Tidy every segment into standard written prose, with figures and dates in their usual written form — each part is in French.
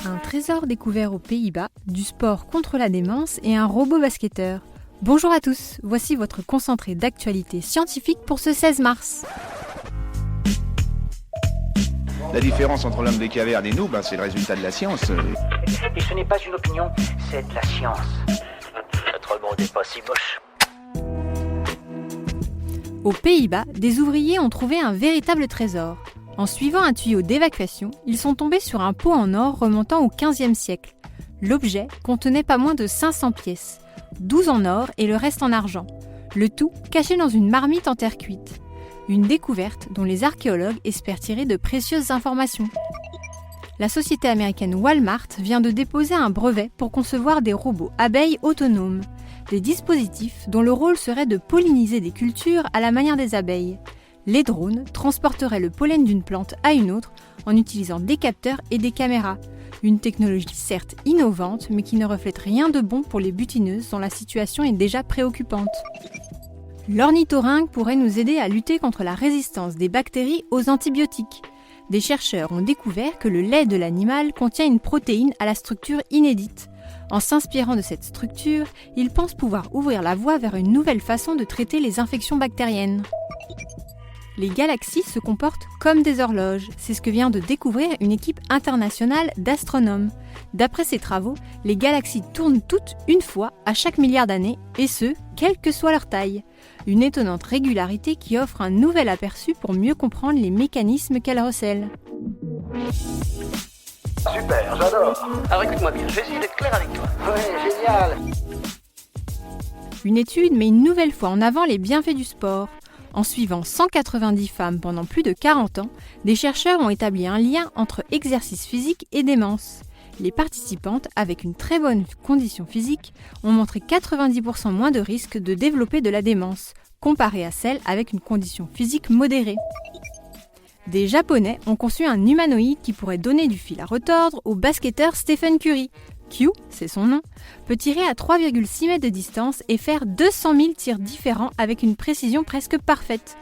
Un trésor découvert aux Pays-Bas, du sport contre la démence et un robot basketteur. Bonjour à tous, voici votre concentré d'actualité scientifique pour ce 16 mars. La différence entre l'homme des cavernes et nous, c'est le résultat de la science. Et ce n'est pas une opinion, c'est de la science. Notre monde n'est pas si moche. Aux Pays-Bas, des ouvriers ont trouvé un véritable trésor. En suivant un tuyau d'évacuation, ils sont tombés sur un pot en or remontant au XVe siècle. L'objet contenait pas moins de 500 pièces, 12 en or et le reste en argent. Le tout caché dans une marmite en terre cuite. Une découverte dont les archéologues espèrent tirer de précieuses informations. La société américaine Walmart vient de déposer un brevet pour concevoir des robots abeilles autonomes. Des dispositifs dont le rôle serait de polliniser des cultures à la manière des abeilles. Les drones transporteraient le pollen d'une plante à une autre en utilisant des capteurs et des caméras. Une technologie certes innovante, mais qui ne reflète rien de bon pour les butineuses dont la situation est déjà préoccupante. L'ornithorynque pourrait nous aider à lutter contre la résistance des bactéries aux antibiotiques. Des chercheurs ont découvert que le lait de l'animal contient une protéine à la structure inédite. En s'inspirant de cette structure, ils pensent pouvoir ouvrir la voie vers une nouvelle façon de traiter les infections bactériennes. Les galaxies se comportent comme des horloges, c'est ce que vient de découvrir une équipe internationale d'astronomes. D'après ces travaux, les galaxies tournent toutes une fois à chaque milliard d'années, et ce, quelle que soit leur taille. Une étonnante régularité qui offre un nouvel aperçu pour mieux comprendre les mécanismes qu'elles recèlent. Super, j'adore. Alors écoute-moi bien, je vais essayer d'être clair avec toi. Ouais, génial. Une étude met une nouvelle fois en avant les bienfaits du sport. En suivant 190 femmes pendant plus de 40 ans, des chercheurs ont établi un lien entre exercice physique et démence. Les participantes, avec une très bonne condition physique, ont montré 90% moins de risque de développer de la démence, comparé à celles avec une condition physique modérée. Des Japonais ont conçu un humanoïde qui pourrait donner du fil à retordre au basketteur Stephen Curry. Q, c'est son nom, peut tirer à 3,6 mètres de distance et faire 200 000 tirs différents avec une précision presque parfaite.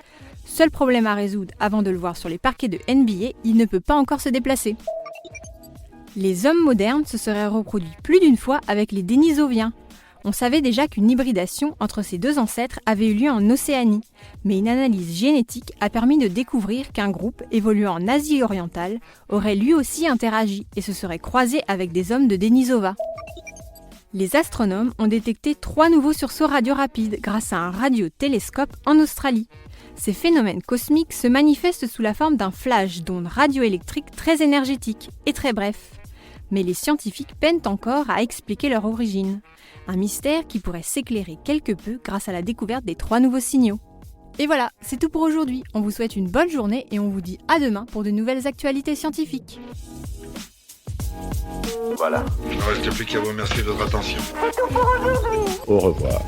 Seul problème à résoudre avant de le voir sur les parquets de NBA, il ne peut pas encore se déplacer. Les hommes modernes se seraient reproduits plus d'une fois avec les Denisoviens. On savait déjà qu'une hybridation entre ces deux ancêtres avait eu lieu en Océanie, mais une analyse génétique a permis de découvrir qu'un groupe évoluant en Asie orientale aurait lui aussi interagi et se serait croisé avec des hommes de Denisova. Les astronomes ont détecté 3 nouveaux sursauts radiorapides grâce à un radiotélescope en Australie. Ces phénomènes cosmiques se manifestent sous la forme d'un flash d'ondes radioélectriques très énergétiques et très brefs. Mais les scientifiques peinent encore à expliquer leur origine. Un mystère qui pourrait s'éclairer quelque peu grâce à la découverte des 3 nouveaux signaux. Et voilà, c'est tout pour aujourd'hui. On vous souhaite une bonne journée et on vous dit à demain pour de nouvelles actualités scientifiques. Voilà. Il ne reste plus qu'à vous remercier de votre attention. C'est tout pour aujourd'hui. Au revoir.